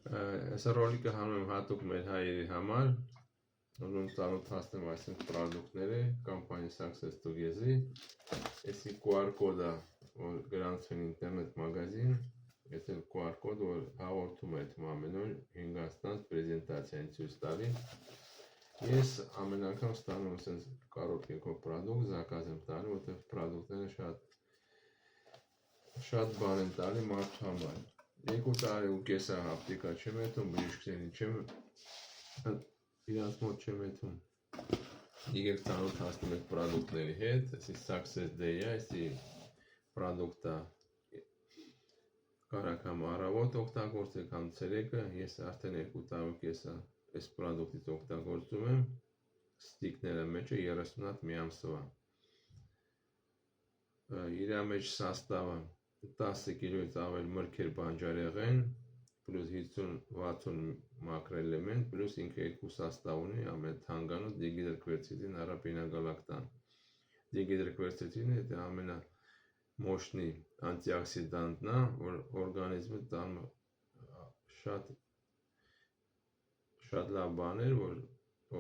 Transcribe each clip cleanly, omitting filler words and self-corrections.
Այս ռոլիկը հանում եմ հատուկ մեր հայերի համար, ուզում ծանոթացնեմ այսինք պրոդուկտները կամպանիա Success Together-ի, այսի QR կոդը, որ գրանցվեն ինտերնետ մագազին, այս QR կոդը, որ հաղորդում է այդ ամեն օր 5 աստանց պրեզենտացիային ցույց տալի։ Ես ամեն անգամ ստանում եմ ասենց կարոտկենքով պրոդուկտ, զակազ եմ տալի, որտեղ պրոդուկտները շատ բան են տալի մարդու համար։ 2 տարի ու կես ապտիկա չեմ եթում, բժիշկներին չեմ իրանց մոտ չեմ եթում։ Եկեք ծանոթացնում եք պրոդուկտների հետ, այսի Success Day-ը, այսի պրոդուկտը կարաք համ առավոտ օգտագործեք, համ ցերեկը, ես արդեն 2 տարի ու կես այս պրոդուկտից օգտագործում եմ, ստիկները մեջը 30 հատ մի ամսվա։ Իրա մեջ սաստավը 10 կիլոից ավել մրգեր բանջարեղեն, պլյուս 50-60 մակրոէլեմենտ, պլյուս ինքը 2 սաստավ ունի, ամենաթանկանոց դիգիդրոկվերցետին արաբինագալակտան։ Դիգիդրոկվերցետինը դա ամենամощный անտիօքսիդանտն է, որ օրգանիզմը տանում շատ լավ բաներ, որ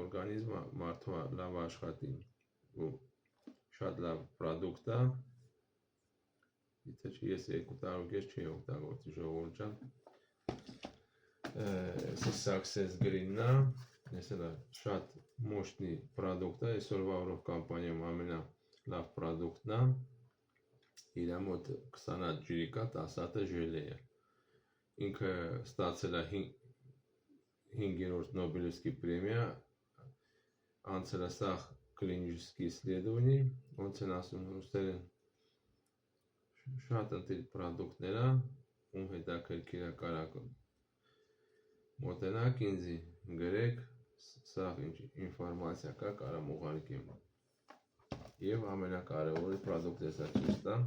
օրգանիզմը մարդու լավ աշխատի, ու շատ լավ պրոդուկտ է։ Եթե ես 2 տարի ու կես չի օգտագործի ժողովուրդ ջան։ Success Green-ն է, այս էլ շատ մощный պրոդուկտ է, այսօրվա օրով կամպանիայում ամենալավ պրոդուկտն է։ Իրա մոտ 20 հատ ջրի կա, 10 հատը ժելե է։ Ինքը ստացել է 5-րդ Նոբելովսկի պրեմիա, անցել է սաղ կլինические исследования, ոնց են ասում ռուսերեն, շատ ընտիր պրոդուկտներ է, ում հետաքրքիր է կարակ մոտենակ ինձի, գրեք, սաղ ինչ ինֆորմացիա կա, կարամ ուղարկեմ։ Եվ ամենակարևորը պրոդուկտը սա ցույց տամ,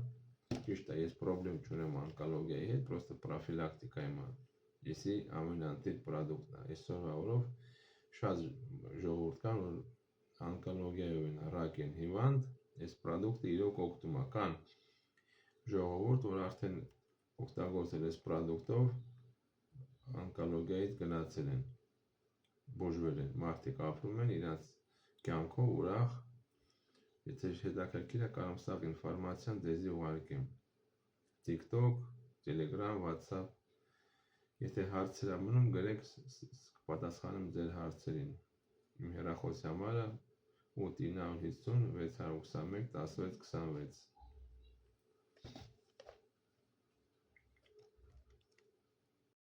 ճիշտ է, ես պրոբլեմ չունեմ օնկոլոգիայի հետ, պրոստը պրոֆիլակտիկա եմ անում։ Եսի ամենաընտիր պրոդուկտն է, այսօրվա օրով շատ ժողովուրդ կան, որ օնկոլոգիայով են, ռակ են հիվանդ, այս պրոդուկտը իրոք օգտում է, կան ժողովուրդ, որ արդեն օգտագործել այս պրոդուկտով օնկոլոգիայից գնացել են, բուժվել են, մարդիկ ապրում են իրանց կյանքով ուրախ։ Եթե հետաքրքիր է, կարամ սաղ ինֆորմացիան ձեզի ուղարկեմ, TikTok, Telegram, WhatsApp, եթե հարցեր մնում, գրեք, կպատասխանեմ ձեր հարցերին։ Իմ հեռախոսի համարը 8 950 621 16 26